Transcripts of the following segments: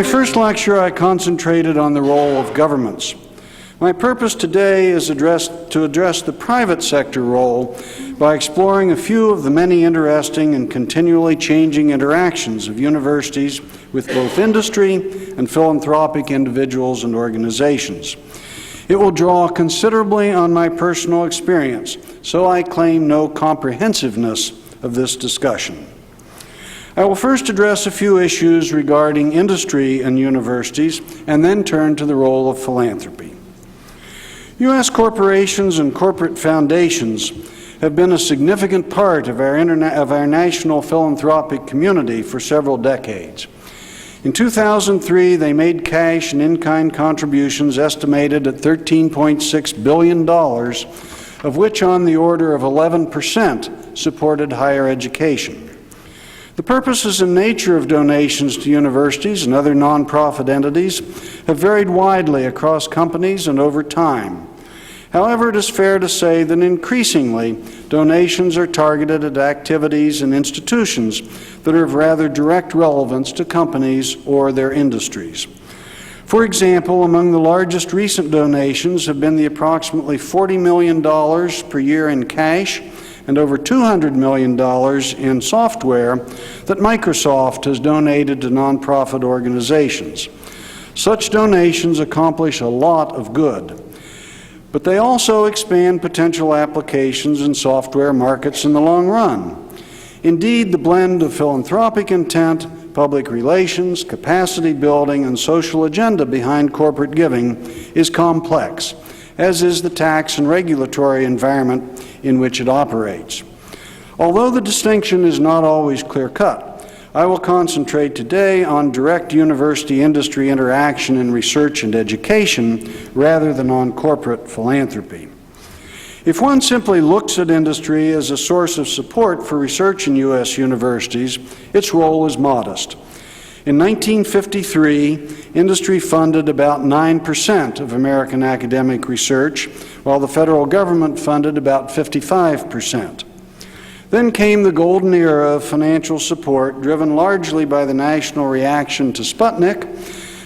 my first lecture, I concentrated on the role of governments. My purpose today is to address the private sector role by exploring a few of the many interesting and continually changing interactions of universities with both industry and philanthropic individuals and organizations. It will draw considerably on my personal experience, so I claim no comprehensiveness of this discussion. I will first address a few issues regarding industry and universities, and then turn to the role of philanthropy. U.S. corporations and corporate foundations have been a significant part of our national philanthropic community for several decades. In 2003, they made cash and in-kind contributions estimated at $13.6 billion, of which on the order of 11% supported higher education. The purposes and nature of donations to universities and other nonprofit entities have varied widely across companies and over time. However, it is fair to say that increasingly, donations are targeted at activities and institutions that are of rather direct relevance to companies or their industries. For example, among the largest recent donations have been the approximately $40 million per year in cash and over $200 million in software that Microsoft has donated to nonprofit organizations. Such donations accomplish a lot of good, but they also expand potential applications in software markets in the long run. Indeed, the blend of philanthropic intent, public relations, capacity building, and social agenda behind corporate giving is complex, as is the tax and regulatory environment in which it operates. Although the distinction is not always clear-cut, I will concentrate today on direct university-industry interaction in research and education rather than on corporate philanthropy. If one simply looks at industry as a source of support for research in U.S. universities, its role is modest. In 1953, industry funded about 9% of American academic research, while the federal government funded about 55%. Then came the golden era of financial support, driven largely by the national reaction to Sputnik.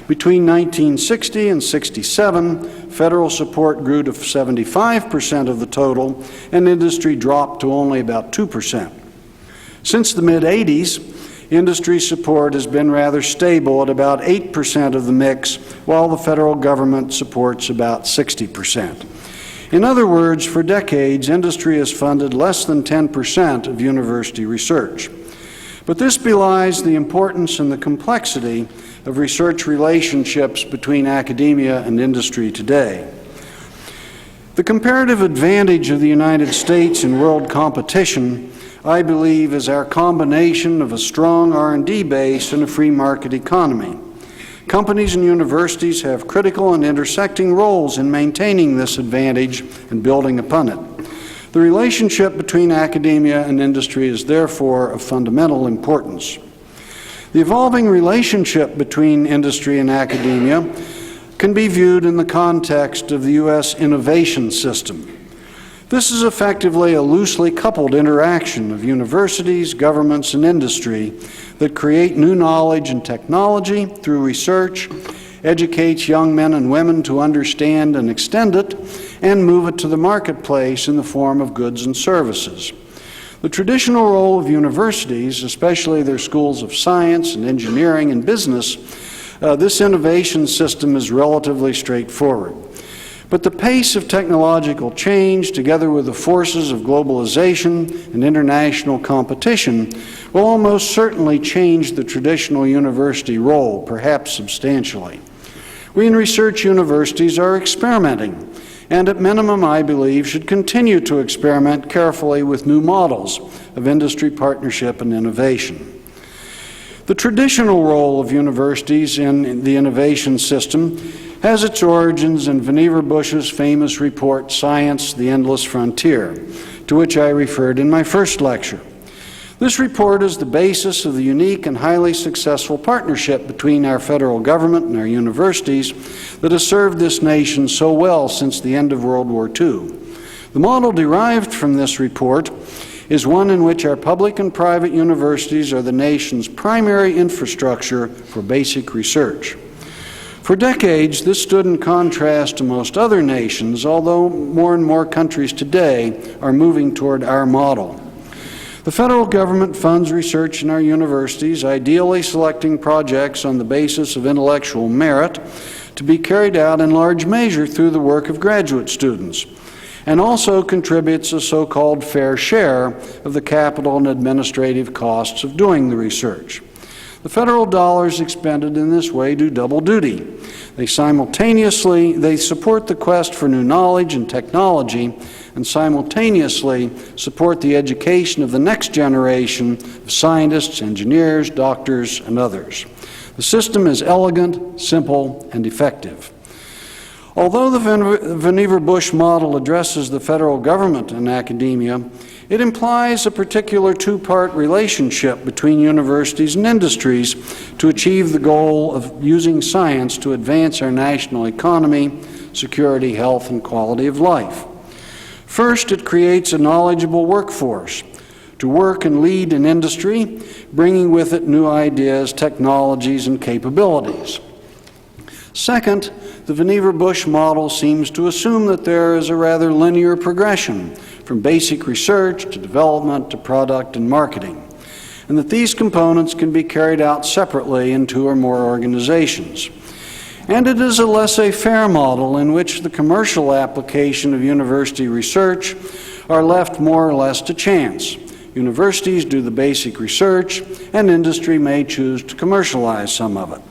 Between 1960 and 67, federal support grew to 75% of the total, and industry dropped to only about 2%. Since the mid-'80s, industry support has been rather stable at about 8% of the mix, while the federal government supports about 60%. In other words, for decades, industry has funded less than 10% of university research. But this belies the importance and the complexity of research relationships between academia and industry today. The comparative advantage of the United States in world competition, I believe, is our combination of a strong R&D base and a free market economy. Companies and universities have critical and intersecting roles in maintaining this advantage and building upon it. The relationship between academia and industry is therefore of fundamental importance. The evolving relationship between industry and academia can be viewed in the context of the U.S. innovation system. This is effectively a loosely coupled interaction of universities, governments, and industry that create new knowledge and technology through research, educates young men and women to understand and extend it, and move it to the marketplace in the form of goods and services. The traditional role of universities, especially their schools of science and engineering and business, this innovation system is relatively straightforward. But the pace of technological change, together with the forces of globalization and international competition, will almost certainly change the traditional university role, perhaps substantially. We in research universities are experimenting, and at minimum, I believe, should continue to experiment carefully with new models of industry partnership and innovation. The traditional role of universities in the innovation system has its origins in Vannevar Bush's famous report, Science, the Endless Frontier, to which I referred in my first lecture. This report is the basis of the unique and highly successful partnership between our federal government and our universities that has served this nation so well since the end of World War II. The model derived from this report is one in which our public and private universities are the nation's primary infrastructure for basic research. For decades, this stood in contrast to most other nations, although more and more countries today are moving toward our model. The federal government funds research in our universities, ideally selecting projects on the basis of intellectual merit to be carried out in large measure through the work of graduate students, and also contributes a so-called fair share of the capital and administrative costs of doing the research. The federal dollars expended in this way do double duty. They support the quest for new knowledge and technology, and simultaneously support the education of the next generation of scientists, engineers, doctors, and others. The system is elegant, simple, and effective. Although the Vannevar-Bush model addresses the federal government and academia, it implies a particular two-part relationship between universities and industries to achieve the goal of using science to advance our national economy, security, health, and quality of life. First, it creates a knowledgeable workforce to work and lead in industry, bringing with it new ideas, technologies, and capabilities. Second, the Vannevar-Bush model seems to assume that there is a rather linear progression from basic research to development to product and marketing, and that these components can be carried out separately in two or more organizations. And it is a laissez-faire model in which the commercial application of university research are left more or less to chance. Universities do the basic research, and industry may choose to commercialize some of it.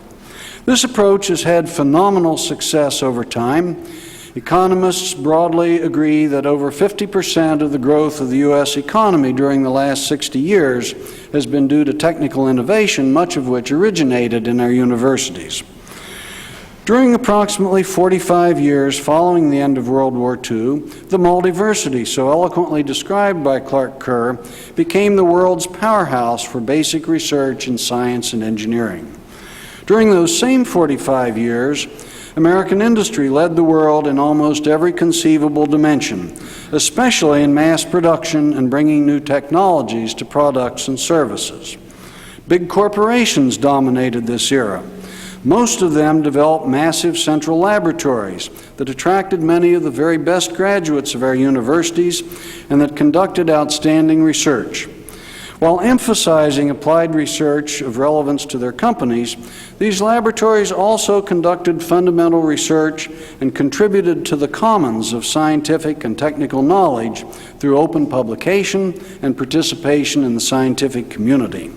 This approach has had phenomenal success over time. Economists broadly agree that over 50% of the growth of the U.S. economy during the last 60 years has been due to technical innovation, much of which originated in our universities. During approximately 45 years following the end of World War II, the multiversity, so eloquently described by Clark Kerr, became the world's powerhouse for basic research in science and engineering. During those same 45 years, American industry led the world in almost every conceivable dimension, especially in mass production and bringing new technologies to products and services. Big corporations dominated this era. Most of them developed massive central laboratories that attracted many of the very best graduates of our universities and that conducted outstanding research. While emphasizing applied research of relevance to their companies, these laboratories also conducted fundamental research and contributed to the commons of scientific and technical knowledge through open publication and participation in the scientific community.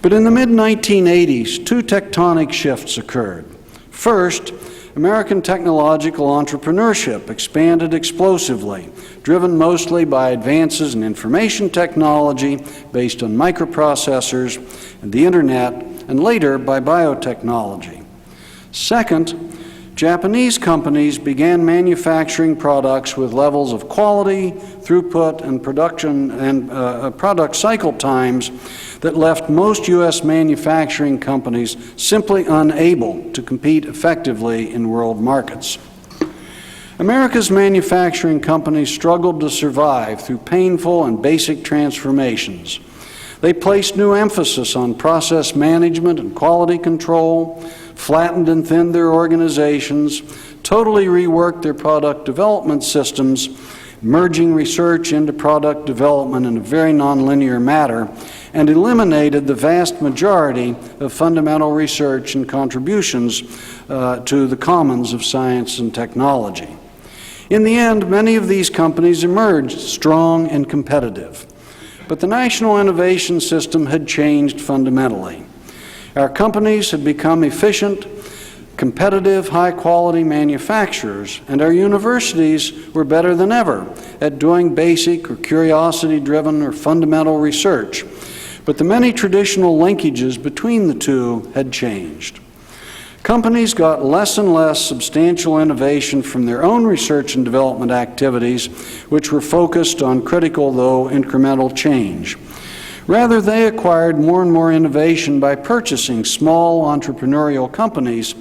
But in the mid-1980s, two tectonic shifts occurred. First, American technological entrepreneurship expanded explosively, driven mostly by advances in information technology based on microprocessors and the internet, and later by biotechnology. Second, Japanese companies began manufacturing products with levels of quality, throughput, and production and product cycle times that left most U.S. manufacturing companies simply unable to compete effectively in world markets. America's manufacturing companies struggled to survive through painful and basic transformations. They placed new emphasis on process management and quality control, flattened and thinned their organizations, totally reworked their product development systems, merging research into product development in a very nonlinear manner, and eliminated the vast majority of fundamental research and contributions to the commons of science and technology. In the end, many of these companies emerged strong and competitive. But the national innovation system had changed fundamentally. Our companies had become efficient, competitive, high-quality manufacturers, and our universities were better than ever at doing basic or curiosity-driven or fundamental research. But the many traditional linkages between the two had changed. Companies got less and less substantial innovation from their own research and development activities, which were focused on critical, though incremental, change. Rather, they acquired more and more innovation by purchasing small entrepreneurial companies,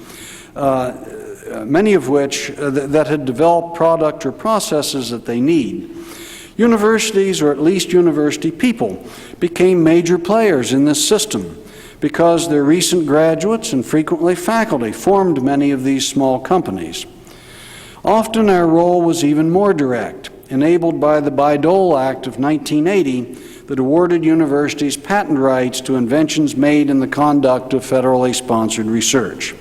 many of which that had developed product or processes that they need. Universities, or at least university people, became major players in this system because their recent graduates and frequently faculty formed many of these small companies. Often our role was even more direct, enabled by the Bayh-Dole Act of 1980 that awarded universities patent rights to inventions made in the conduct of federally sponsored research.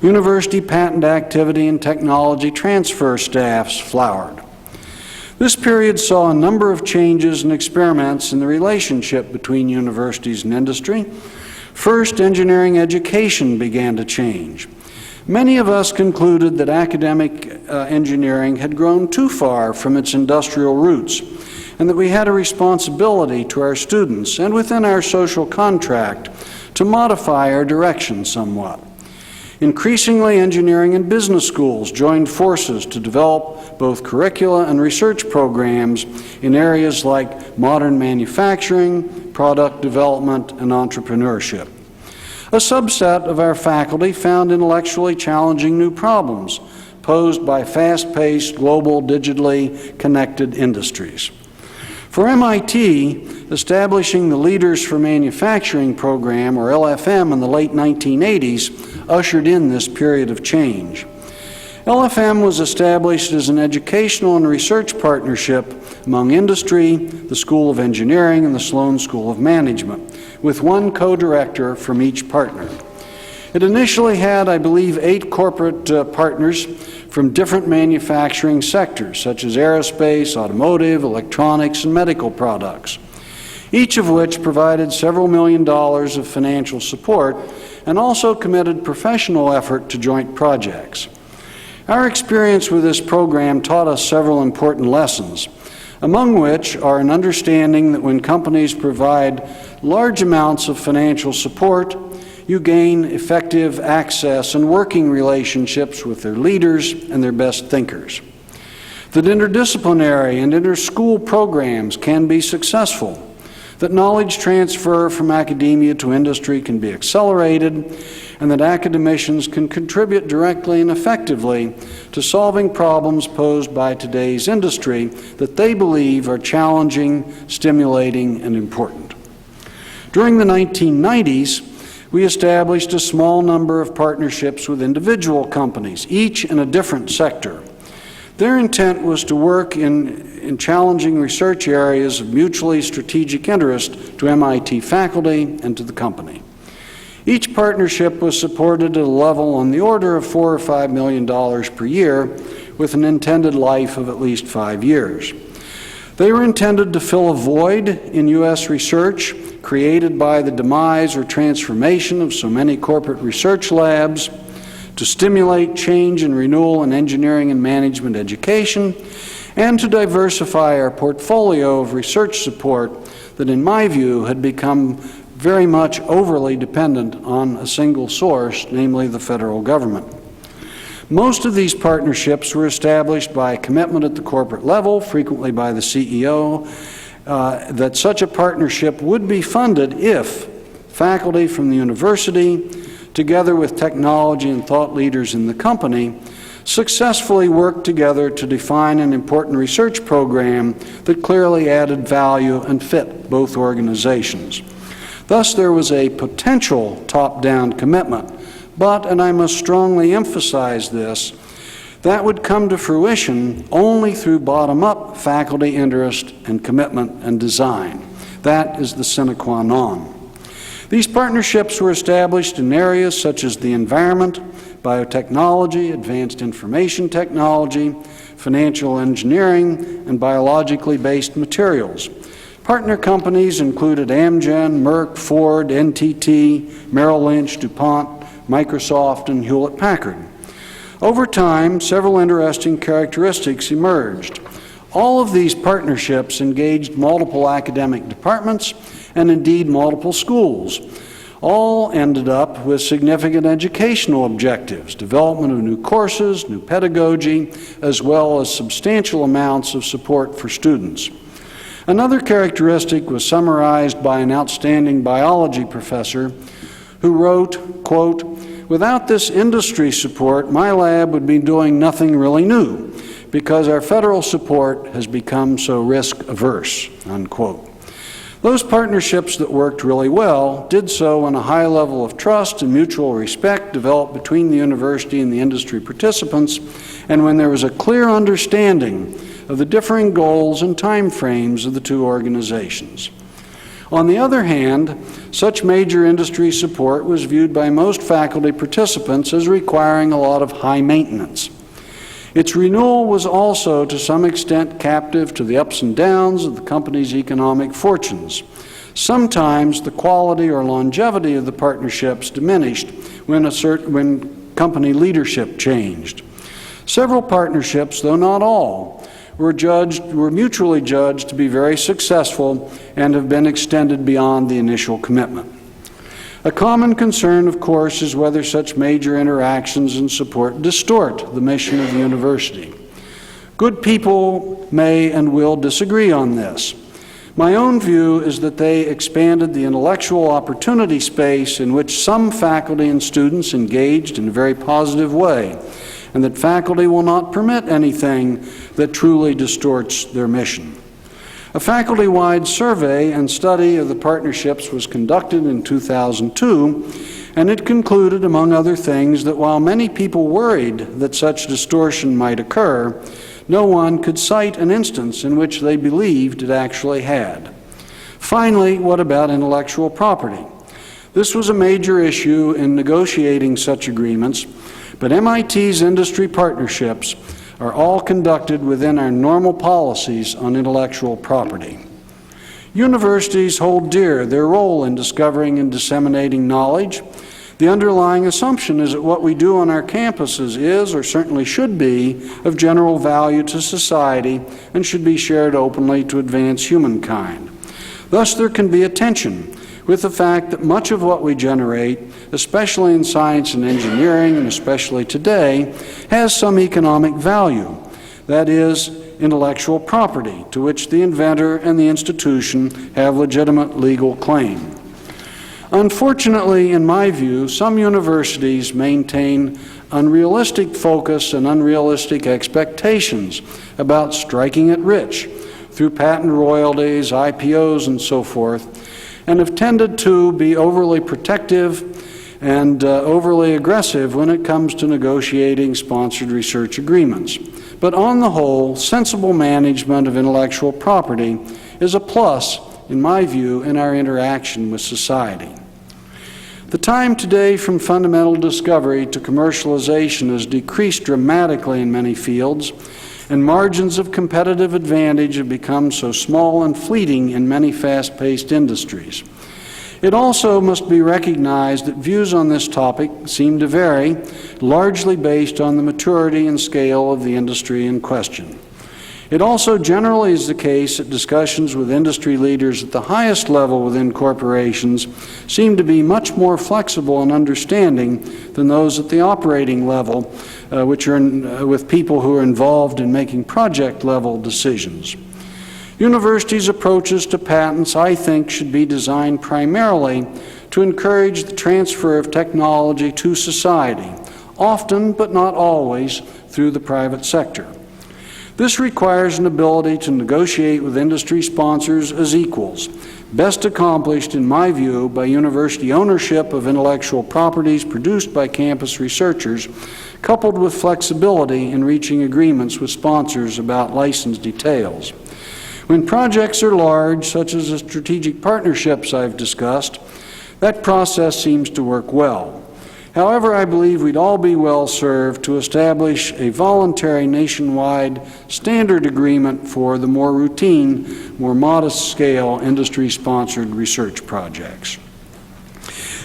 University patent activity and technology transfer staffs flowered. This period saw a number of changes and experiments in the relationship between universities and industry. First, engineering education began to change. Many of us concluded that academic engineering had grown too far from its industrial roots, and that we had a responsibility to our students and within our social contract to modify our direction somewhat. Increasingly, engineering and business schools joined forces to develop both curricula and research programs in areas like modern manufacturing, product development, and entrepreneurship. A subset of our faculty found intellectually challenging new problems posed by fast-paced, global, digitally connected industries. For MIT, establishing the Leaders for Manufacturing program, or LFM, in the late 1980s ushered in this period of change. LFM was established as an educational and research partnership among industry, the School of Engineering, and the Sloan School of Management, with one co-director from each partner. It initially had, I believe, 8 corporate partners from different manufacturing sectors, such as aerospace, automotive, electronics, and medical products, each of which provided several $million of financial support and also committed professional effort to joint projects. Our experience with this program taught us several important lessons, among which are an understanding that when companies provide large amounts of financial support, you gain effective access and working relationships with their leaders and their best thinkers. That interdisciplinary and inter-school programs can be successful. That knowledge transfer from academia to industry can be accelerated, and that academicians can contribute directly and effectively to solving problems posed by today's industry that they believe are challenging, stimulating, and important. During the 1990s, we established a small number of partnerships with individual companies, each in a different sector. Their intent was to work in challenging research areas of mutually strategic interest to MIT faculty and to the company. Each partnership was supported at a level on the order of $4 or $5 million per year, with an intended life of at least 5 years. They were intended to fill a void in U.S. research created by the demise or transformation of so many corporate research labs, to stimulate change and renewal in engineering and management education, and to diversify our portfolio of research support that, in my view, had become very much overly dependent on a single source, namely the federal government. Most of these partnerships were established by commitment at the corporate level, frequently by the CEO, that such a partnership would be funded if faculty from the university, together with technology and thought leaders in the company, successfully worked together to define an important research program that clearly added value and fit both organizations. Thus, there was a potential top-down commitment, but, and I must strongly emphasize this, that would come to fruition only through bottom-up faculty interest and commitment and design. That is the sine qua non. These partnerships were established in areas such as the environment, biotechnology, advanced information technology, financial engineering, and biologically based materials. Partner companies included Amgen, Merck, Ford, NTT, Merrill Lynch, DuPont, Microsoft, and Hewlett-Packard. Over time, several interesting characteristics emerged. All of these partnerships engaged multiple academic departments and indeed multiple schools. All ended up with significant educational objectives, development of new courses, new pedagogy, as well as substantial amounts of support for students. Another characteristic was summarized by an outstanding biology professor who wrote, quote, "Without this industry support, my lab would be doing nothing really new, because our federal support has become so risk-averse," unquote. Those partnerships that worked really well did so when a high level of trust and mutual respect developed between the university and the industry participants, and when there was a clear understanding of the differing goals and time frames of the two organizations. On the other hand, such major industry support was viewed by most faculty participants as requiring a lot of high maintenance. Its renewal was also, to some extent, captive to the ups and downs of the company's economic fortunes. Sometimes the quality or longevity of the partnerships diminished when company leadership changed. Several partnerships, though not all, were mutually judged to be very successful and have been extended beyond the initial commitment. A common concern, of course, is whether such major interactions and support distort the mission of the university. Good people may and will disagree on this. My own view is that they expanded the intellectual opportunity space in which some faculty and students engaged in a very positive way, and that faculty will not permit anything that truly distorts their mission. A faculty-wide survey and study of the partnerships was conducted in 2002, and it concluded, among other things, that while many people worried that such distortion might occur, no one could cite an instance in which they believed it actually had. Finally, what about intellectual property? This was a major issue in negotiating such agreements, but MIT's industry partnerships are all conducted within our normal policies on intellectual property. Universities hold dear their role in discovering and disseminating knowledge. The underlying assumption is that what we do on our campuses is, or certainly should be, of general value to society and should be shared openly to advance humankind. Thus, there can be a tension with the fact that much of what we generate, especially in science and engineering, and especially today, has some economic value, that is, intellectual property, to which the inventor and the institution have legitimate legal claim. Unfortunately, in my view, some universities maintain unrealistic focus and unrealistic expectations about striking it rich through patent royalties, IPOs, and so forth, and have tended to be overly protective and overly aggressive when it comes to negotiating sponsored research agreements. But on the whole, sensible management of intellectual property is a plus, in my view, in our interaction with society. The time today from fundamental discovery to commercialization has decreased dramatically in many fields, and margins of competitive advantage have become so small and fleeting in many fast-paced industries. It also must be recognized that views on this topic seem to vary, largely based on the maturity and scale of the industry in question. It also generally is the case that discussions with industry leaders at the highest level within corporations seem to be much more flexible and understanding than those at the operating level, which are with people who are involved in making project-level decisions. Universities' approaches to patents, I think, should be designed primarily to encourage the transfer of technology to society, often, but not always, through the private sector. This requires an ability to negotiate with industry sponsors as equals, best accomplished, in my view, by university ownership of intellectual properties produced by campus researchers, coupled with flexibility in reaching agreements with sponsors about license details. When projects are large, such as the strategic partnerships I've discussed, that process seems to work well. However, I believe we'd all be well served to establish a voluntary nationwide standard agreement for the more routine, more modest-scale industry-sponsored research projects.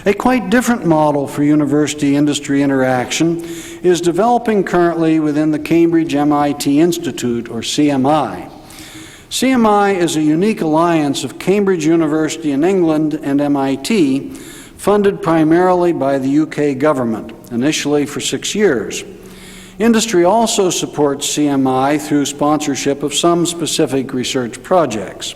A quite different model for university-industry interaction is developing currently within the Cambridge-MIT Institute, or CMI. CMI is a unique alliance of Cambridge University in England and MIT, funded primarily by the UK government, initially for 6 years. Industry also supports CMI through sponsorship of some specific research projects.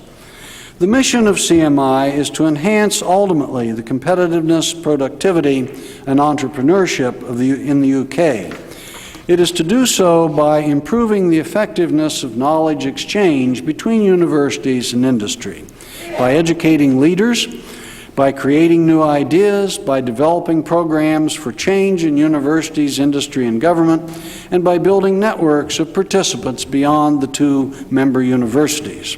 The mission of CMI is to enhance, ultimately, the competitiveness, productivity, and entrepreneurship in the UK. It is to do so by improving the effectiveness of knowledge exchange between universities and industry, by educating leaders, by creating new ideas, by developing programs for change in universities, industry, and government, and by building networks of participants beyond the two member universities.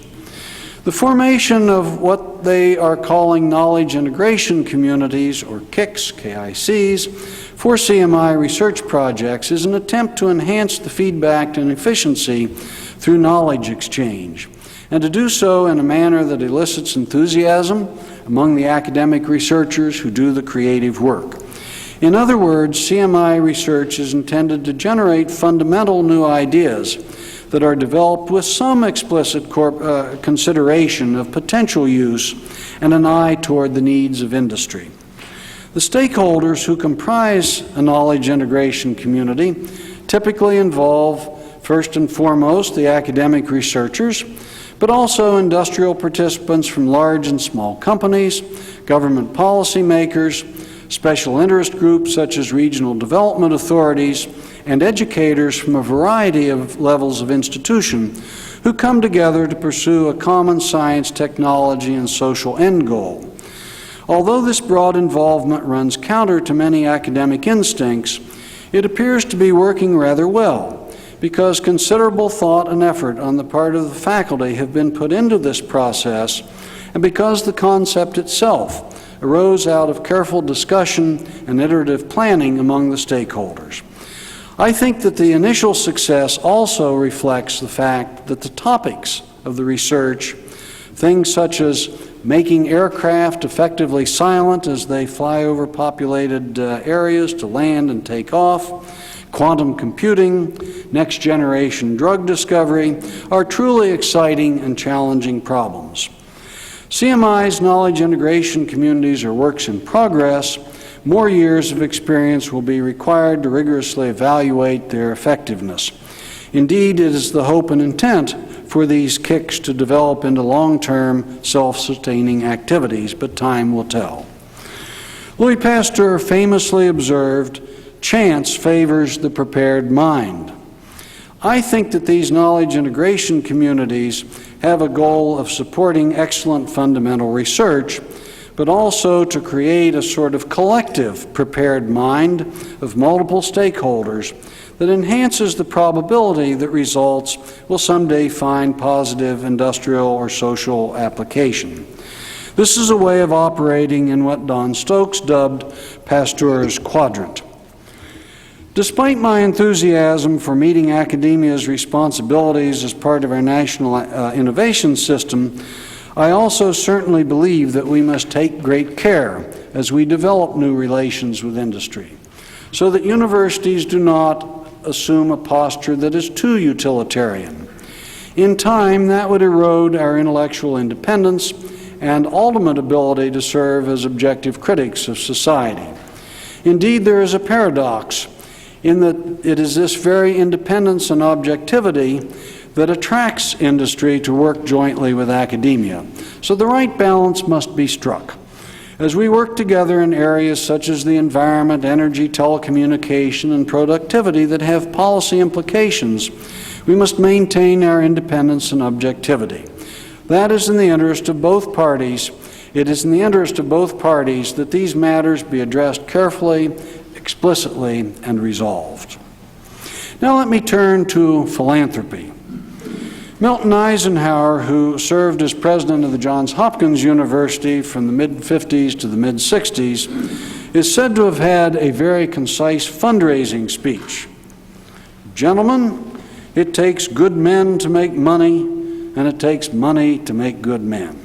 The formation of what they are calling knowledge integration communities, or KICs, KICs, for CMI research projects is an attempt to enhance the feedback and efficiency through knowledge exchange, and to do so in a manner that elicits enthusiasm among the academic researchers who do the creative work. In other words, CMI research is intended to generate fundamental new ideas that are developed with some explicit consideration of potential use and an eye toward the needs of industry. The stakeholders who comprise a knowledge integration community typically involve, first and foremost, the academic researchers, but also industrial participants from large and small companies, government policymakers, special interest groups such as regional development authorities, and educators from a variety of levels of institution who come together to pursue a common science, technology, and social end goal. Although this broad involvement runs counter to many academic instincts, it appears to be working rather well, because considerable thought and effort on the part of the faculty have been put into this process, and because the concept itself arose out of careful discussion and iterative planning among the stakeholders. I think that the initial success also reflects the fact that the topics of the research, things such as making aircraft effectively silent as they fly over populated areas to land and take off, quantum computing, next-generation drug discovery, are truly exciting and challenging problems. CMI's knowledge integration communities are works in progress. More years of experience will be required to rigorously evaluate their effectiveness. Indeed, it is the hope and intent for these KICs to develop into long-term, self-sustaining activities, but time will tell. Louis Pasteur famously observed, "Chance favors the prepared mind." I think that these knowledge integration communities have a goal of supporting excellent fundamental research, but also to create a sort of collective prepared mind of multiple stakeholders that enhances the probability that results will someday find positive industrial or social application. This is a way of operating in what Don Stokes dubbed Pasteur's quadrant. Despite my enthusiasm for meeting academia's responsibilities as part of our national innovation system, I also certainly believe that we must take great care as we develop new relations with industry, so that universities do not assume a posture that is too utilitarian. In time, that would erode our intellectual independence and ultimate ability to serve as objective critics of society. Indeed, there is a paradox in that it is this very independence and objectivity that attracts industry to work jointly with academia. So the right balance must be struck. As we work together in areas such as the environment, energy, telecommunication, and productivity that have policy implications, we must maintain our independence and objectivity. That is in the interest of both parties. It is in the interest of both parties that these matters be addressed carefully, explicitly, and resolved. Now let me turn to philanthropy. Milton Eisenhower, who served as president of the Johns Hopkins University from the mid-50s to the mid-60s, is said to have had a very concise fundraising speech. "Gentlemen, it takes good men to make money, and it takes money to make good men."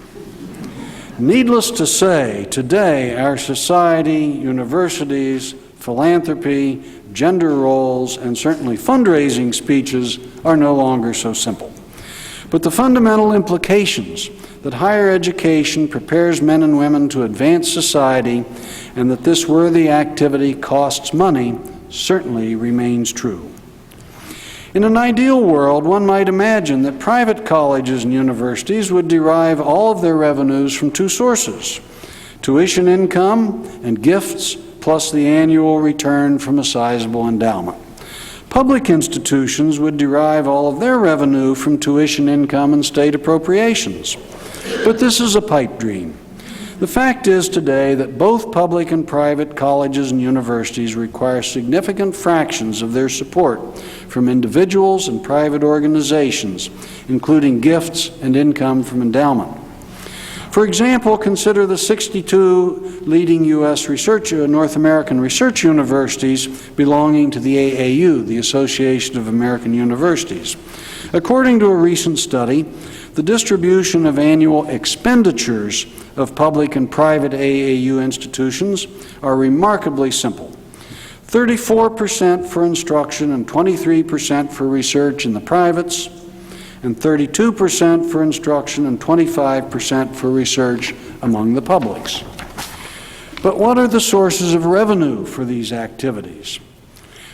Needless to say, today our society, universities, philanthropy, gender roles, and certainly fundraising speeches are no longer so simple. But the fundamental implications that higher education prepares men and women to advance society and that this worthy activity costs money certainly remains true. In an ideal world, one might imagine that private colleges and universities would derive all of their revenues from two sources: tuition income and gifts, plus the annual return from a sizable endowment. Public institutions would derive all of their revenue from tuition income and state appropriations. But this is a pipe dream. The fact is today that both public and private colleges and universities require significant fractions of their support from individuals and private organizations, including gifts and income from endowment. For example, consider the 62 leading U.S. North American research universities belonging to the AAU, the Association of American Universities. According to a recent study, the distribution of annual expenditures of public and private AAU institutions are remarkably simple. 34% for instruction and 23% for research in the privates, and 32% for instruction and 25% for research among the publics. But what are the sources of revenue for these activities?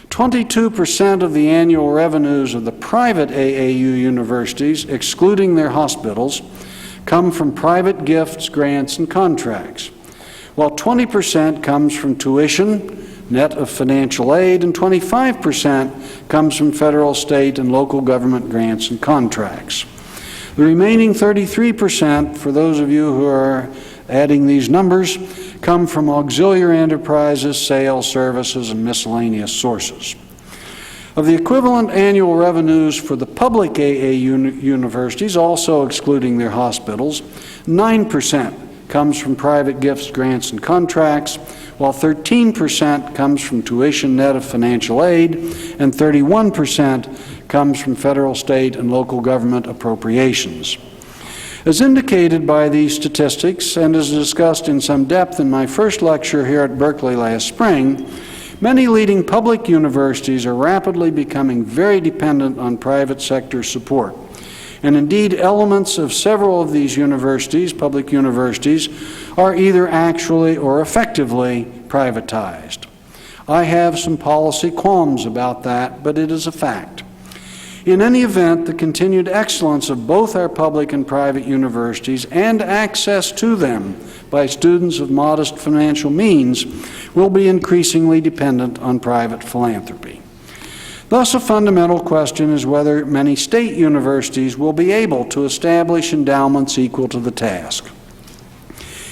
22% of the annual revenues of the private AAU universities, excluding their hospitals, come from private gifts, grants, and contracts, while 20% comes from tuition, net of financial aid, and 25% comes from federal, state, and local government grants and contracts. The remaining 33%, for those of you who are adding these numbers, come from auxiliary enterprises, sales, services, and miscellaneous sources. Of the equivalent annual revenues for the public AAU universities, also excluding their hospitals, 9% comes from private gifts, grants, and contracts, while 13% comes from tuition net of financial aid, and 31% comes from federal, state, and local government appropriations. As indicated by these statistics, and as discussed in some depth in my first lecture here at Berkeley last spring, many leading public universities are rapidly becoming very dependent on private sector support. And indeed, elements of several of these universities, public universities, are either actually or effectively privatized. I have some policy qualms about that, but it is a fact. In any event, the continued excellence of both our public and private universities and access to them by students of modest financial means will be increasingly dependent on private philanthropy. Thus, a fundamental question is whether many state universities will be able to establish endowments equal to the task.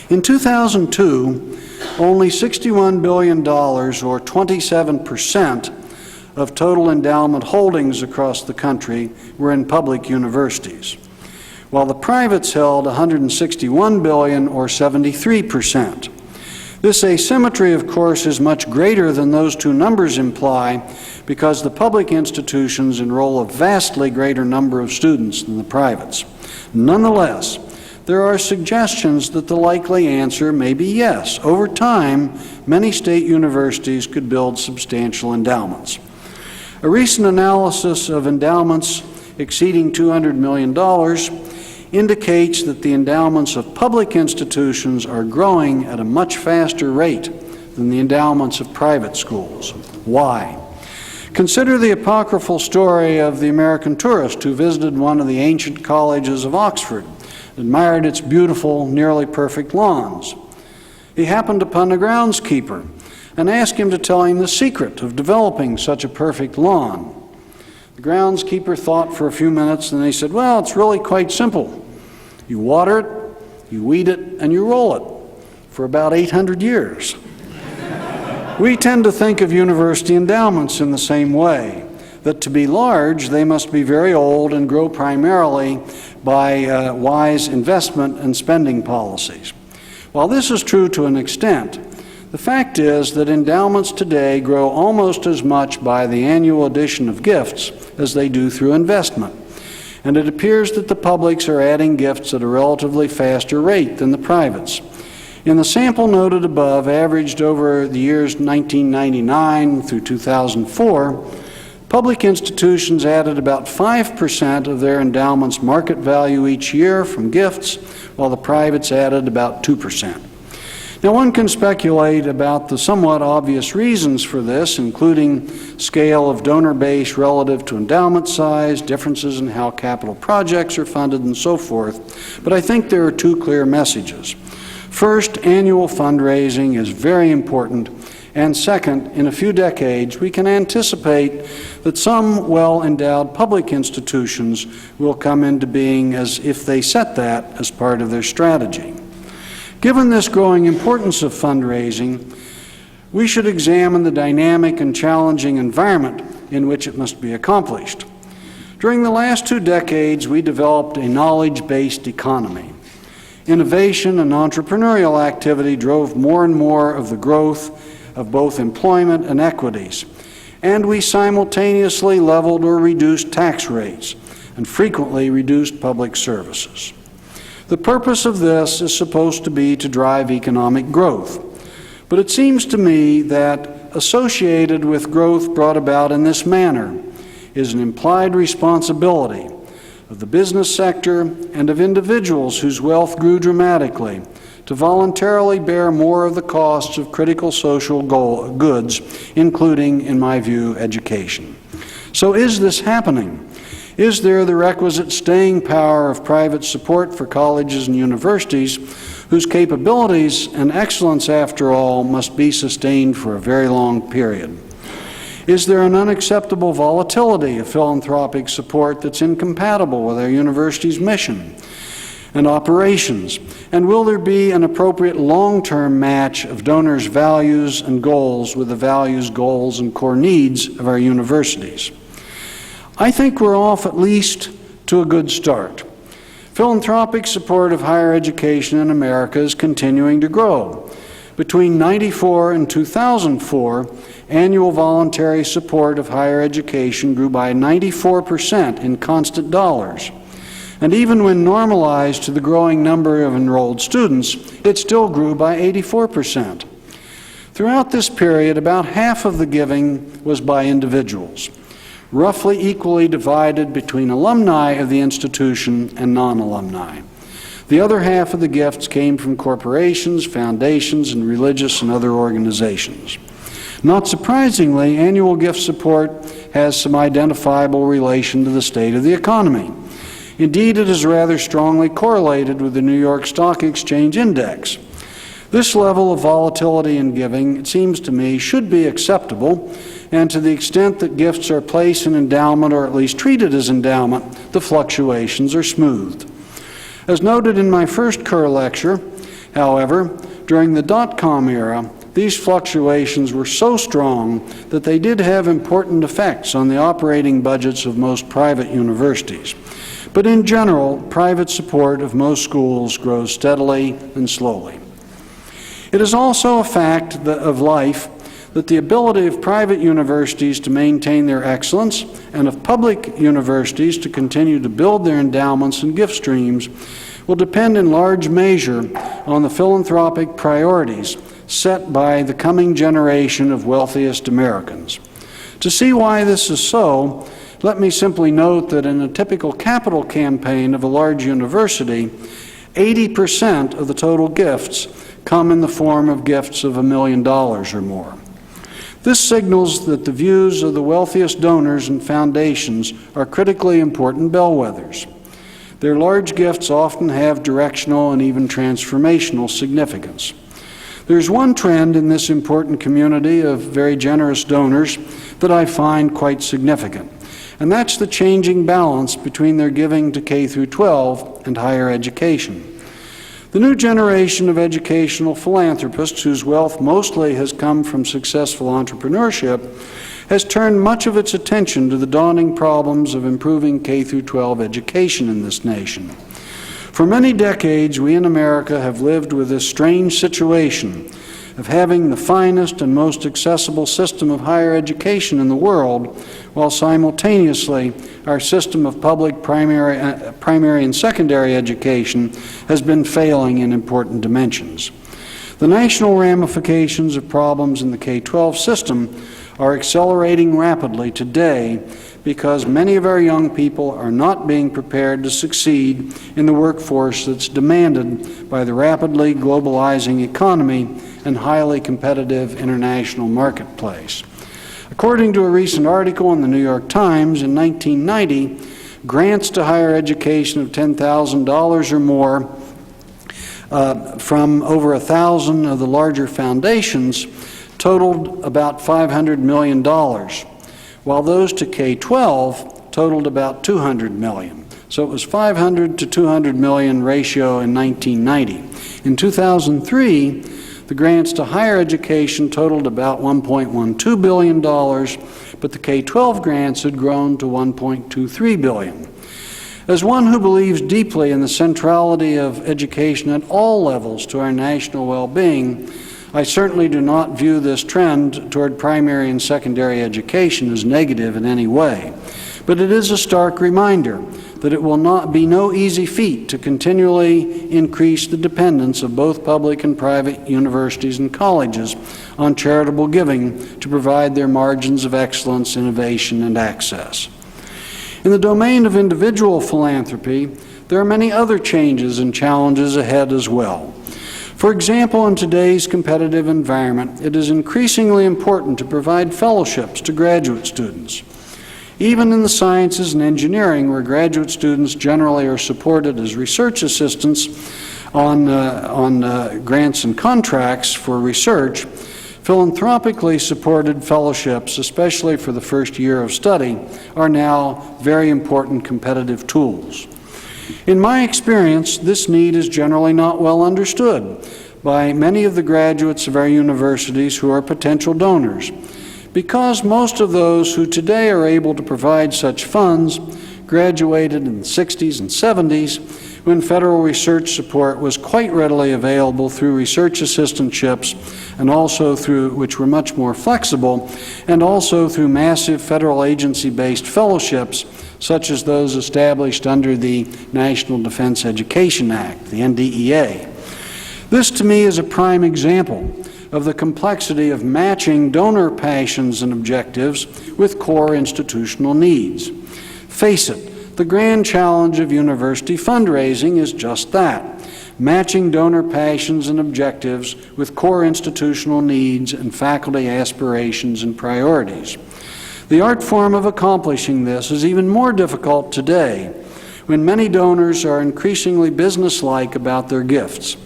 In 2002, only $61 billion, or 27%, of total endowment holdings across the country were in public universities, while the privates held $161 billion, or 73%. This asymmetry, of course, is much greater than those two numbers imply, because the public institutions enroll a vastly greater number of students than the privates. Nonetheless, there are suggestions that the likely answer may be yes. Over time, many state universities could build substantial endowments. A recent analysis of endowments exceeding $200 million indicates that the endowments of public institutions are growing at a much faster rate than the endowments of private schools. Why? Consider the apocryphal story of the American tourist who visited one of the ancient colleges of Oxford, admired its beautiful, nearly perfect lawns. He happened upon a groundskeeper and asked him to tell him the secret of developing such a perfect lawn. The groundskeeper thought for a few minutes, and he said, "Well, it's really quite simple. You water it, you weed it, and you roll it for about 800 years. We tend to think of university endowments in the same way, that to be large, they must be very old and grow primarily by wise investment and spending policies. While this is true to an extent, the fact is that endowments today grow almost as much by the annual addition of gifts as they do through investment. And it appears that the publics are adding gifts at a relatively faster rate than the privates. In the sample noted above, averaged over the years 1999 through 2004, public institutions added about 5% of their endowment's market value each year from gifts, while the privates added about 2%. Now, one can speculate about the somewhat obvious reasons for this, including scale of donor base relative to endowment size, differences in how capital projects are funded, and so forth. But I think there are two clear messages. First, annual fundraising is very important, And second, in a few decades, we can anticipate that some well-endowed public institutions will come into being as if they set that as part of their strategy. Given this growing importance of fundraising, we should examine the dynamic and challenging environment in which it must be accomplished. During the last 2 decades, we developed a knowledge-based economy. Innovation and entrepreneurial activity drove more and more of the growth of both employment and equities, and we simultaneously leveled or reduced tax rates and frequently reduced public services. The purpose of this is supposed to be to drive economic growth, but it seems to me that associated with growth brought about in this manner is an implied responsibility of the business sector and of individuals whose wealth grew dramatically to voluntarily bear more of the costs of critical social goods, including, in my view, education. So is this happening? Is there the requisite staying power of private support for colleges and universities whose capabilities and excellence, after all, must be sustained for a very long period? Is there an unacceptable volatility of philanthropic support that's incompatible with our university's mission and operations? And will there be an appropriate long-term match of donors' values and goals with the values, goals, and core needs of our universities? I think we're off at least to a good start. Philanthropic support of higher education in America is continuing to grow. Between 1994 and 2004, annual voluntary support of higher education grew by 94% in constant dollars. And even when normalized to the growing number of enrolled students, it still grew by 84%. Throughout this period, about half of the giving was by individuals, roughly equally divided between alumni of the institution and non-alumni. The other half of the gifts came from corporations, foundations, and religious and other organizations. Not surprisingly, annual gift support has some identifiable relation to the state of the economy. Indeed, it is rather strongly correlated with the New York Stock Exchange Index. This level of volatility in giving, it seems to me, should be acceptable, and to the extent that gifts are placed in endowment or at least treated as endowment, the fluctuations are smoothed. As noted in my first Kerr lecture, however, during the dot-com era, these fluctuations were so strong that they did have important effects on the operating budgets of most private universities. But in general, private support of most schools grows steadily and slowly. It is also a fact of life that the ability of private universities to maintain their excellence and of public universities to continue to build their endowments and gift streams will depend in large measure on the philanthropic priorities set by the coming generation of wealthiest Americans. To see why this is so, let me simply note that in a typical capital campaign of a large university, 80% of the total gifts come in the form of gifts of $1 million or more. This signals that the views of the wealthiest donors and foundations are critically important bellwethers. Their large gifts often have directional and even transformational significance. There's one trend in this important community of very generous donors that I find quite significant, and that's the changing balance between their giving to K through 12 and higher education. The new generation of educational philanthropists, whose wealth mostly has come from successful entrepreneurship, has turned much of its attention to the daunting problems of improving K through 12 education in this nation. For many decades, we in America have lived with this strange situation of having the finest and most accessible system of higher education in the world, while simultaneously our system of public primary and secondary education has been failing in important dimensions. The national ramifications of problems in the K-12 system are accelerating rapidly today because many of our young people are not being prepared to succeed in the workforce that's demanded by the rapidly globalizing economy and highly competitive international marketplace. According to a recent article in the New York Times, in 1990, grants to higher education of $10,000 or more from over 1,000 of the larger foundations totaled about $500 million, while those to K-12 totaled about $200 million. So it was 500 to 200 million ratio in 1990. In 2003, the grants to higher education totaled about $1.12 billion, but the K-12 grants had grown to $1.23 billion. As one who believes deeply in the centrality of education at all levels to our national well-being, I certainly do not view this trend toward primary and secondary education as negative in any way. But it is a stark reminder that it will not be no easy feat to continually increase the dependence of both public and private universities and colleges on charitable giving to provide their margins of excellence, innovation, and access. In the domain of individual philanthropy, there are many other changes and challenges ahead as well. For example, in today's competitive environment, it is increasingly important to provide fellowships to graduate students. Even in the sciences and engineering, where graduate students generally are supported as research assistants on grants and contracts for research, philanthropically supported fellowships, especially for the first year of study, are now very important competitive tools. In my experience, this need is generally not well understood by many of the graduates of our universities who are potential donors, because most of those who today are able to provide such funds graduated in the 60s and 70s when federal research support was quite readily available through research assistantships, and also through, which were much more flexible, and also through massive federal agency-based fellowships such as those established under the National Defense Education Act, the NDEA. This to me is a prime example of the complexity of matching donor passions and objectives with core institutional needs. Face it, the grand challenge of university fundraising is just that, matching donor passions and objectives with core institutional needs and faculty aspirations and priorities. The art form of accomplishing this is even more difficult today, when many donors are increasingly businesslike about their gifts,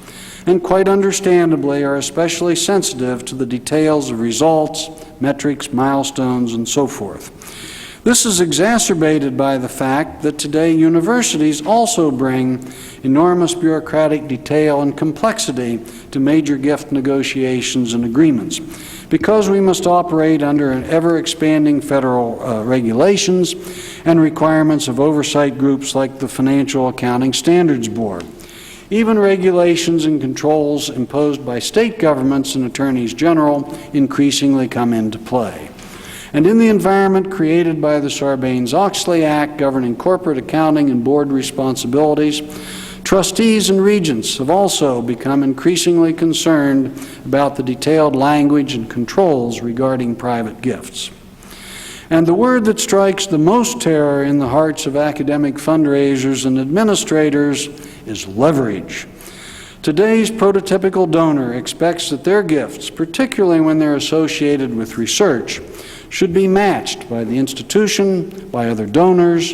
and quite understandably are especially sensitive to the details of results, metrics, milestones, and so forth. This is exacerbated by the fact that today universities also bring enormous bureaucratic detail and complexity to major gift negotiations and agreements, because we must operate under an ever-expanding federal regulations and requirements of oversight groups like the Financial Accounting Standards Board. Even regulations and controls imposed by state governments and attorneys general increasingly come into play. And in the environment created by the Sarbanes-Oxley Act governing corporate accounting and board responsibilities, trustees and regents have also become increasingly concerned about the detailed language and controls regarding private gifts. And the word that strikes the most terror in the hearts of academic fundraisers and administrators is leverage. Today's prototypical donor expects that their gifts, particularly when they're associated with research, should be matched by the institution, by other donors,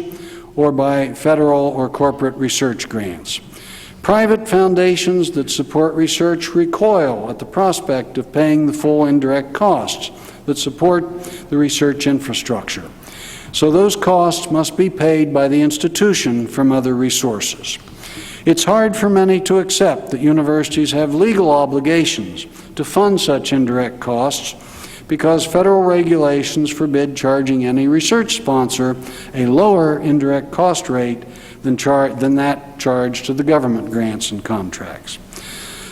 or by federal or corporate research grants. Private foundations that support research recoil at the prospect of paying the full indirect costs that support the research infrastructure. So those costs must be paid by the institution from other resources. It's hard for many to accept that universities have legal obligations to fund such indirect costs, because federal regulations forbid charging any research sponsor a lower indirect cost rate than that charged to the government grants and contracts.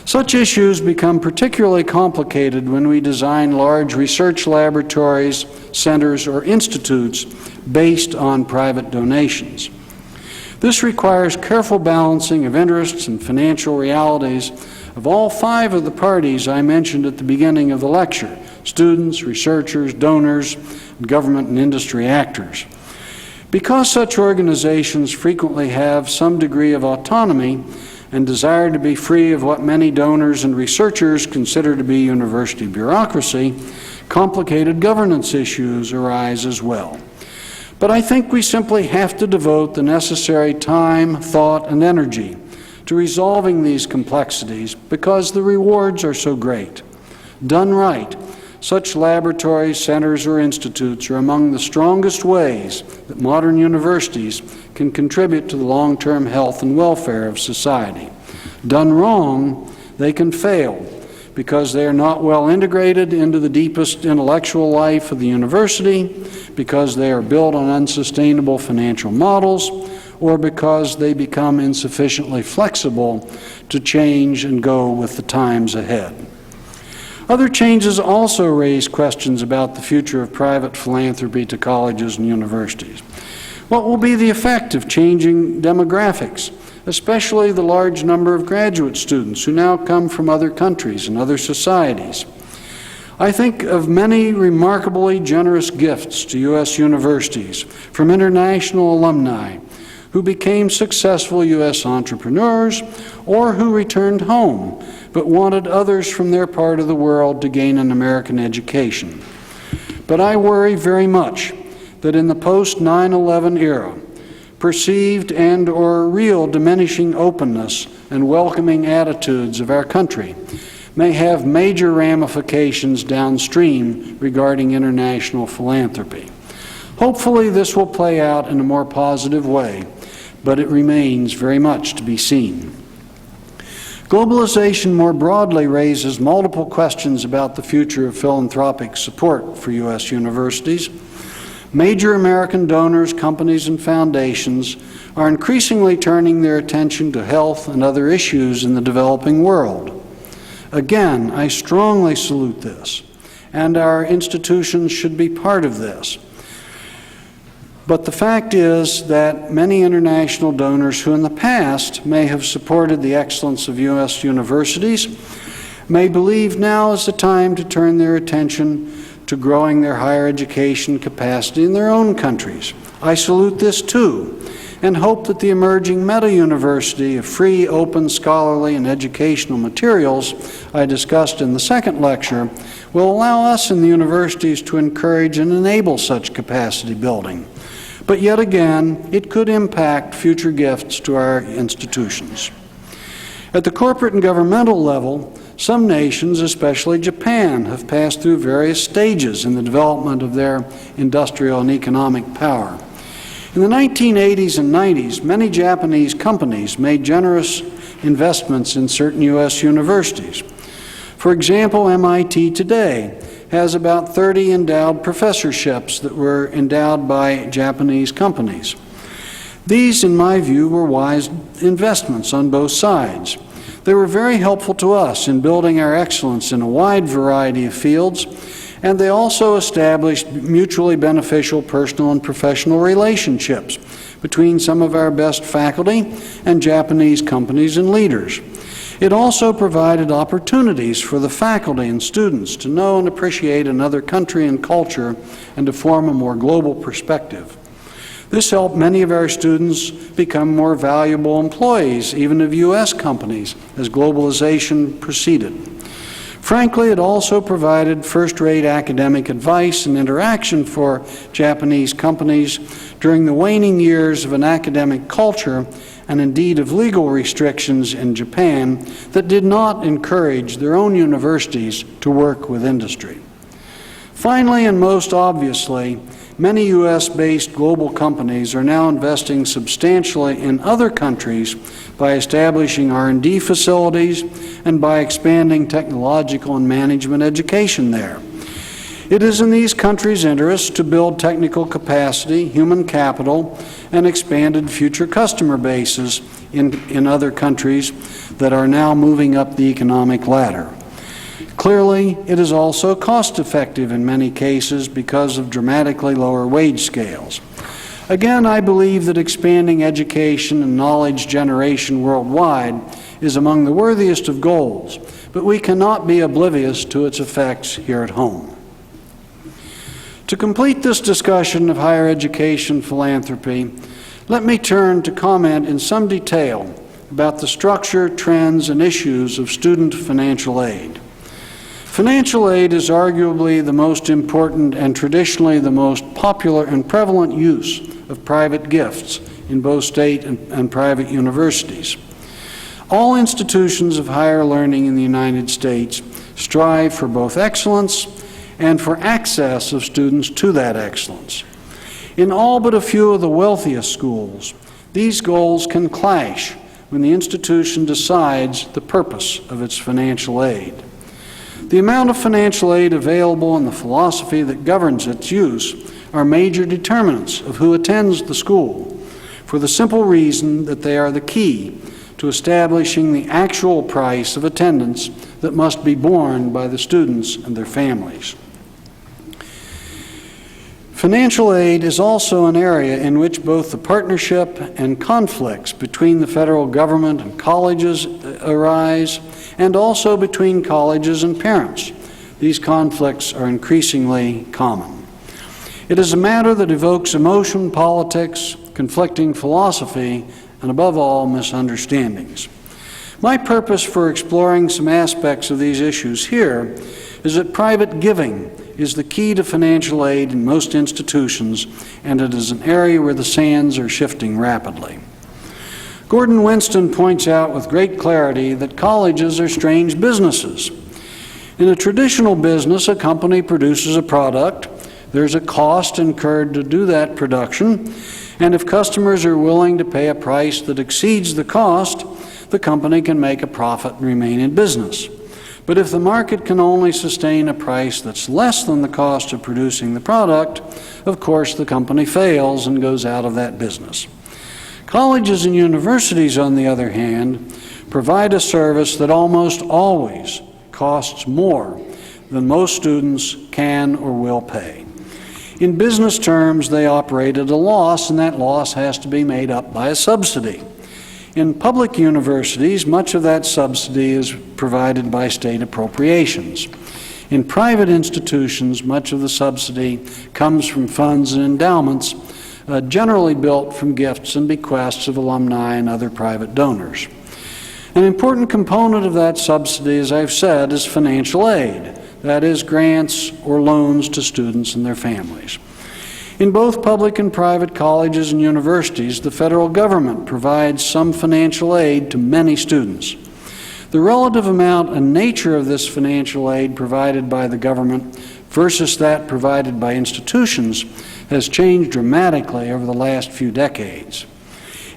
Such issues become particularly complicated when we design large research laboratories, centers, or institutes based on private donations. This requires careful balancing of interests and financial realities of all 5 of the parties I mentioned at the beginning of the lecture: students, researchers, donors, and government and industry actors. Because such organizations frequently have some degree of autonomy and desire to be free of what many donors and researchers consider to be university bureaucracy, complicated governance issues arise as well. But I think we simply have to devote the necessary time, thought, and energy to resolving these complexities, because the rewards are so great. Done right, such laboratories, centers, or institutes are among the strongest ways that modern universities can contribute to the long-term health and welfare of society. Done wrong, they can fail because they are not well integrated into the deepest intellectual life of the university, because they are built on unsustainable financial models, or because they become insufficiently flexible to change and go with the times ahead. Other changes also raise questions about the future of private philanthropy to colleges and universities. What will be the effect of changing demographics, especially the large number of graduate students who now come from other countries and other societies? I think of many remarkably generous gifts to U.S. universities from international alumni who became successful U.S. entrepreneurs or who returned home but wanted others from their part of the world to gain an American education. But I worry very much that in the post-9/11 era, perceived and/or real diminishing openness and welcoming attitudes of our country may have major ramifications downstream regarding international philanthropy. Hopefully this will play out in a more positive way, but it remains very much to be seen. Globalization more broadly raises multiple questions about the future of philanthropic support for U.S. universities. Major American donors, companies, and foundations are increasingly turning their attention to health and other issues in the developing world. Again, I strongly salute this, and our institutions should be part of this. But the fact is that many international donors who in the past may have supported the excellence of U.S. universities may believe now is the time to turn their attention to growing their higher education capacity in their own countries. I salute this too, and hope that the emerging meta-university of free, open, scholarly, and educational materials I discussed in the second lecture will allow us in the universities to encourage and enable such capacity building. But yet again, it could impact future gifts to our institutions. At the corporate and governmental level, some nations, especially Japan, have passed through various stages in the development of their industrial and economic power. In the 1980s and 90s, many Japanese companies made generous investments in certain U.S. universities. For example, MIT today has about 30 endowed professorships that were endowed by Japanese companies. These, in my view, were wise investments on both sides. They were very helpful to us in building our excellence in a wide variety of fields, and they also established mutually beneficial personal and professional relationships between some of our best faculty and Japanese companies and leaders. It also provided opportunities for the faculty and students to know and appreciate another country and culture and to form a more global perspective. This helped many of our students become more valuable employees, even of U.S. companies, as globalization proceeded. Frankly, it also provided first-rate academic advice and interaction for Japanese companies during the waning years of an academic culture and indeed of legal restrictions in Japan that did not encourage their own universities to work with industry. Finally, and most obviously, many U.S.-based global companies are now investing substantially in other countries by establishing R&D facilities and by expanding technological and management education there. It is in these countries' interest to build technical capacity, human capital, and expanded future customer bases in other countries that are now moving up the economic ladder. Clearly, it is also cost-effective in many cases because of dramatically lower wage scales. Again, I believe that expanding education and knowledge generation worldwide is among the worthiest of goals, but we cannot be oblivious to its effects here at home. To complete this discussion of higher education philanthropy, let me turn to comment in some detail about the structure, trends, and issues of student financial aid. Financial aid is arguably the most important and traditionally the most popular and prevalent use of private gifts in both state and private universities. All institutions of higher learning in the United States strive for both excellence and for access of students to that excellence. In all but a few of the wealthiest schools, these goals can clash when the institution decides the purpose of its financial aid. The amount of financial aid available and the philosophy that governs its use are major determinants of who attends the school, for the simple reason that they are the key to establishing the actual price of attendance that must be borne by the students and their families. Financial aid is also an area in which both the partnership and conflicts between the federal government and colleges arise, and also between colleges and parents. These conflicts are increasingly common. It is a matter that evokes emotion, politics, conflicting philosophy, and above all, misunderstandings. My purpose for exploring some aspects of these issues here is that private giving is the key to financial aid in most institutions, and it is an area where the sands are shifting rapidly. Gordon Winston points out with great clarity that colleges are strange businesses. In a traditional business, a company produces a product. There's a cost incurred to do that production, and if customers are willing to pay a price that exceeds the cost, the company can make a profit and remain in business. But if the market can only sustain a price that's less than the cost of producing the product, of course the company fails and goes out of that business. Colleges and universities, on the other hand, provide a service that almost always costs more than most students can or will pay. In business terms, they operate at a loss, and that loss has to be made up by a subsidy. In public universities, much of that subsidy is provided by state appropriations. In private institutions, much of the subsidy comes from funds and endowments, generally built from gifts and bequests of alumni and other private donors. An important component of that subsidy, as I've said, is financial aid. That is, grants or loans to students and their families. In both public and private colleges and universities, the federal government provides some financial aid to many students. The relative amount and nature of this financial aid provided by the government versus that provided by institutions has changed dramatically over the last few decades.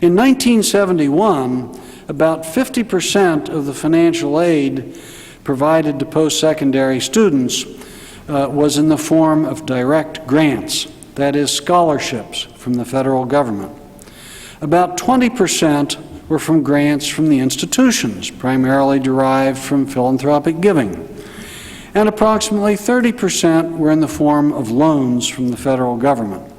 In 1971, about 50% of the financial aid provided to post-secondary students was in the form of direct grants. That is, scholarships from the federal government. About 20% were from grants from the institutions, primarily derived from philanthropic giving. And approximately 30% were in the form of loans from the federal government.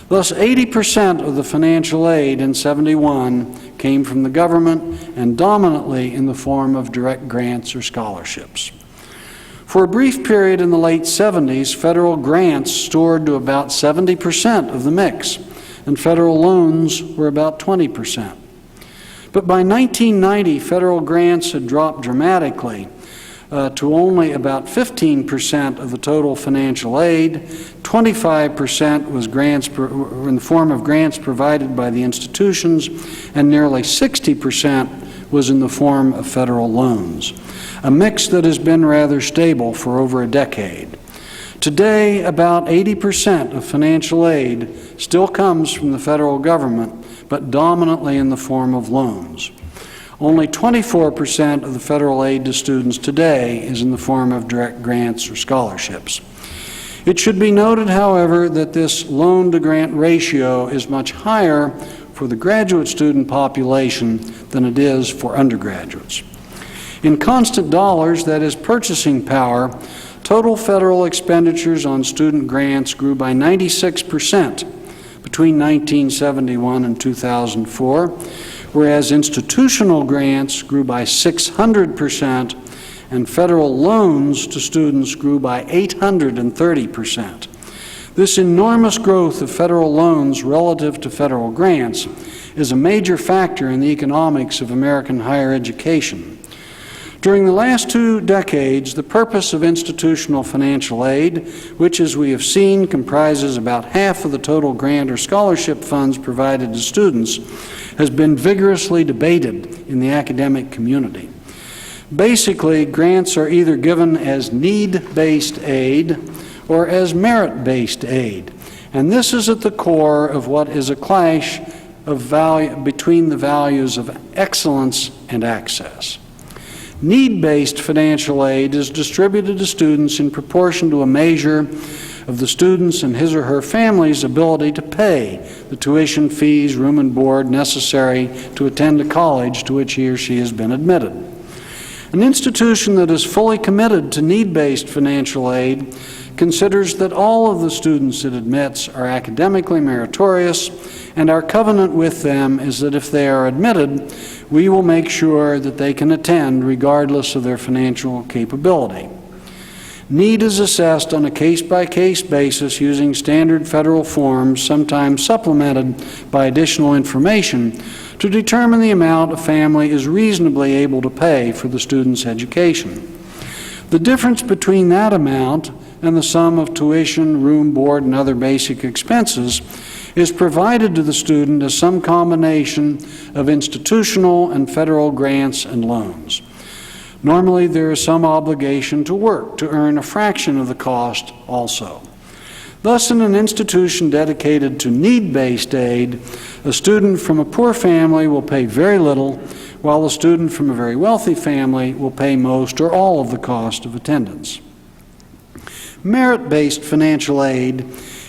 Thus, 80% of the financial aid in '71 came from the government, and dominantly in the form of direct grants or scholarships. For a brief period in the late '70s, federal grants soared to about 70% of the mix, and federal loans were about 20%. But by 1990, federal grants had dropped dramatically to only about 15% of the total financial aid. 25% was grants in the form of grants provided by the institutions, and nearly 60% was in the form of federal loans, a mix that has been rather stable for over a decade. Today, about 80% of financial aid still comes from the federal government, but dominantly in the form of loans. Only 24% of the federal aid to students today is in the form of direct grants or scholarships. It should be noted, however, that this loan-to-grant ratio is much higher for the graduate student population than it is for undergraduates. In constant dollars, that is purchasing power, total federal expenditures on student grants grew by 96% between 1971 and 2004, whereas institutional grants grew by 600% and federal loans to students grew by 830%. This enormous growth of federal loans relative to federal grants is a major factor in the economics of American higher education. During the last 2 decades, the purpose of institutional financial aid, which, as we have seen, comprises about half of the total grant or scholarship funds provided to students, has been vigorously debated in the academic community. Basically, grants are either given as need-based aid or as merit-based aid. And this is at the core of what is a clash of between the values of excellence and access. Need-based financial aid is distributed to students in proportion to a measure of the student's and his or her family's ability to pay the tuition, fees, room and board necessary to attend a college to which he or she has been admitted. An institution that is fully committed to need-based financial aid considers that all of the students it admits are academically meritorious, and our covenant with them is that if they are admitted, we will make sure that they can attend regardless of their financial capability. Need is assessed on a case-by-case basis using standard federal forms, sometimes supplemented by additional information, to determine the amount a family is reasonably able to pay for the student's education. The difference between that amount and the sum of tuition, room, board, and other basic expenses is provided to the student as some combination of institutional and federal grants and loans. Normally, there is some obligation to work to earn a fraction of the cost also. Thus, in an institution dedicated to need-based aid, a student from a poor family will pay very little, while a student from a very wealthy family will pay most or all of the cost of attendance. Merit-based financial aid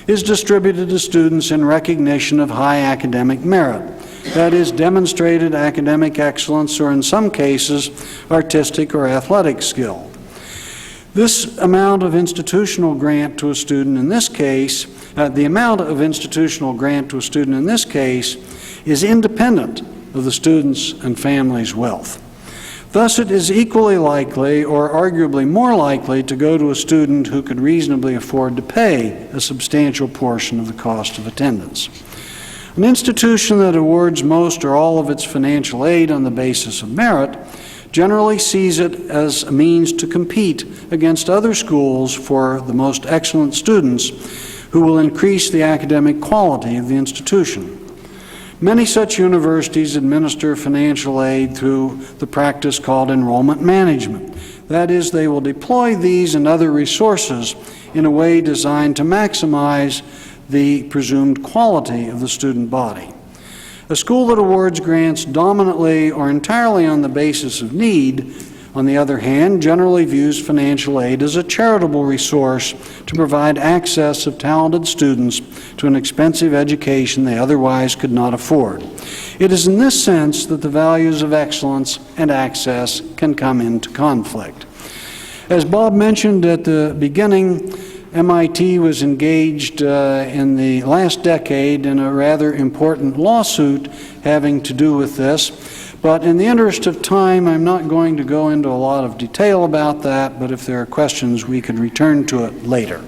is distributed to students in recognition of high academic merit, that is, demonstrated academic excellence, or in some cases, artistic or athletic skill. This amount of institutional grant to a student in this case, the amount of institutional grant to a student in this case is independent of the student's and family's wealth. Thus, it is equally likely, or arguably more likely, to go to a student who could reasonably afford to pay a substantial portion of the cost of attendance. An institution that awards most or all of its financial aid on the basis of merit generally sees it as a means to compete against other schools for the most excellent students who will increase the academic quality of the institution. Many such universities administer financial aid through the practice called enrollment management. That is, they will deploy these and other resources in a way designed to maximize the presumed quality of the student body. A school that awards grants dominantly or entirely on the basis of need, on the other hand, generally views financial aid as a charitable resource to provide access of talented students to an expensive education they otherwise could not afford. It is in this sense that the values of excellence and access can come into conflict. As Bob mentioned at the beginning, MIT was engaged in the last decade in a rather important lawsuit having to do with this. But in the interest of time, I'm not going to go into a lot of detail about that, but if there are questions, we could return to it later.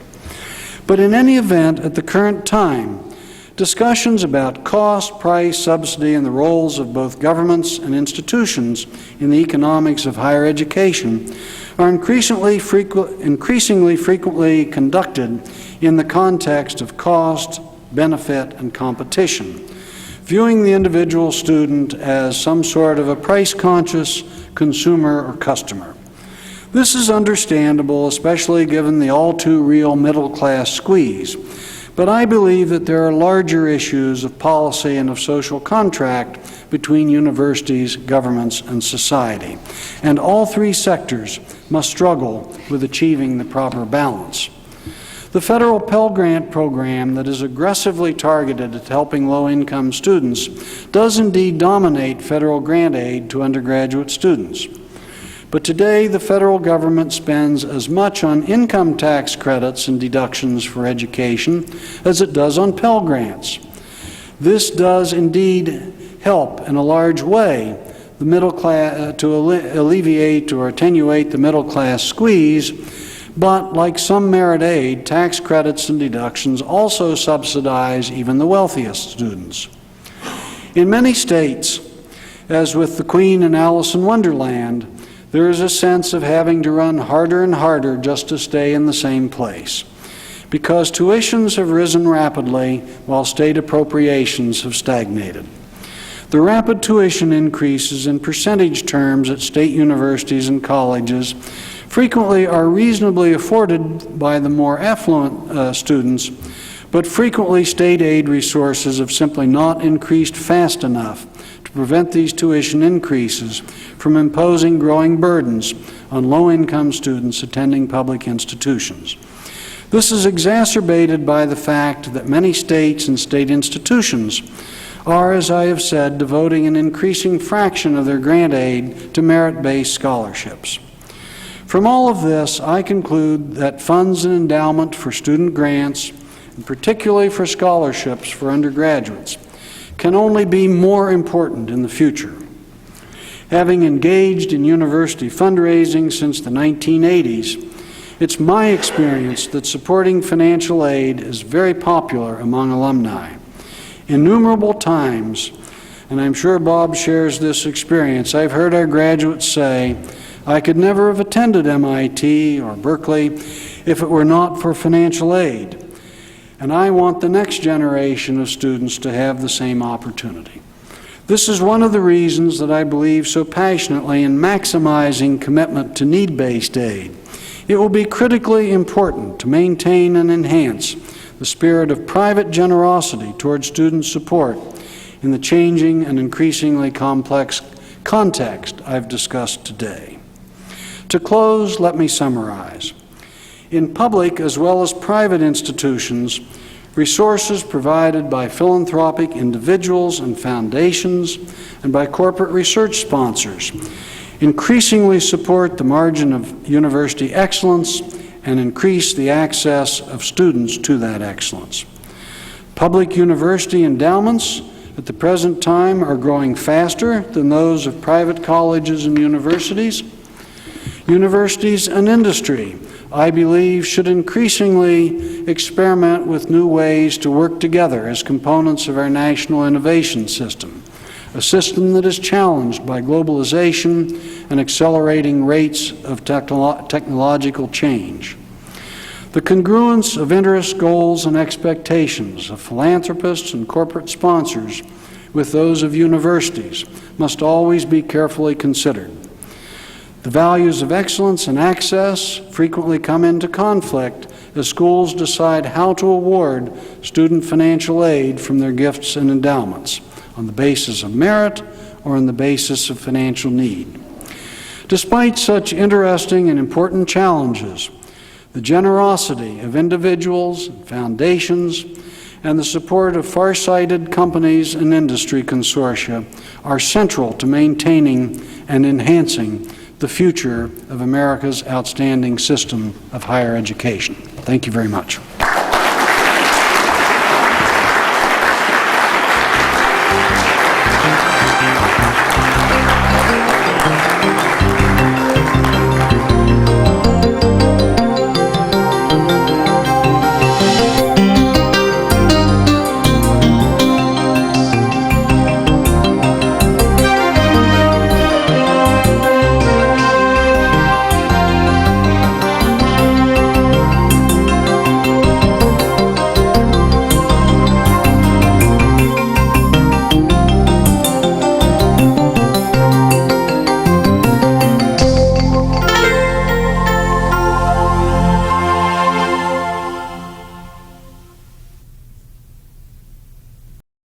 But in any event, at the current time, discussions about cost, price, subsidy, and the roles of both governments and institutions in the economics of higher education are increasingly frequently conducted in the context of cost, benefit, and competition, viewing the individual student as some sort of a price-conscious consumer or customer. This is understandable, especially given the all-too-real middle-class squeeze, but I believe that there are larger issues of policy and of social contract between universities, governments, and society, and all three sectors must struggle with achieving the proper balance. The federal Pell Grant program that is aggressively targeted at helping low-income students does indeed dominate federal grant aid to undergraduate students. But today, the federal government spends as much on income tax credits and deductions for education as it does on Pell Grants. This does indeed help in a large way the middle class to alleviate or attenuate the middle class squeeze, but like some merit aid, tax credits and deductions also subsidize even the wealthiest students. In many states, as with the Queen in Alice in Wonderland, there is a sense of having to run harder and harder just to stay in the same place, because tuitions have risen rapidly while state appropriations have stagnated. The rapid tuition increases in percentage terms at state universities and colleges frequently are reasonably afforded by the more affluent students, but frequently state aid resources have simply not increased fast enough to prevent these tuition increases from imposing growing burdens on low-income students attending public institutions. This is exacerbated by the fact that many states and state institutions are, as I have said, devoting an increasing fraction of their grant aid to merit-based scholarships. From all of this, I conclude that funds and endowment for student grants, and particularly for scholarships for undergraduates, can only be more important in the future. Having engaged in university fundraising since the 1980s, it's my experience that supporting financial aid is very popular among alumni. Innumerable times, and I'm sure Bob shares this experience, I've heard our graduates say, "I could never have attended MIT or Berkeley if it were not for financial aid." And I want the next generation of students to have the same opportunity. This is one of the reasons that I believe so passionately in maximizing commitment to need-based aid. It will be critically important to maintain and enhance the spirit of private generosity towards student support in the changing and increasingly complex context I've discussed today. To close, let me summarize. In public as well as private institutions, resources provided by philanthropic individuals and foundations and by corporate research sponsors increasingly support the margin of university excellence and increase the access of students to that excellence. Public university endowments at the present time are growing faster than those of private colleges and universities. Universities and industry, I believe, should increasingly experiment with new ways to work together as components of our national innovation system, a system that is challenged by globalization and accelerating rates of technological change. The congruence of interests, goals, and expectations of philanthropists and corporate sponsors with those of universities must always be carefully considered. The values of excellence and access frequently come into conflict as schools decide how to award student financial aid from their gifts and endowments, on the basis of merit or on the basis of financial need. Despite such interesting and important challenges, the generosity of individuals and foundations and the support of far-sighted companies and industry consortia are central to maintaining and enhancing the future of America's outstanding system of higher education. Thank you very much.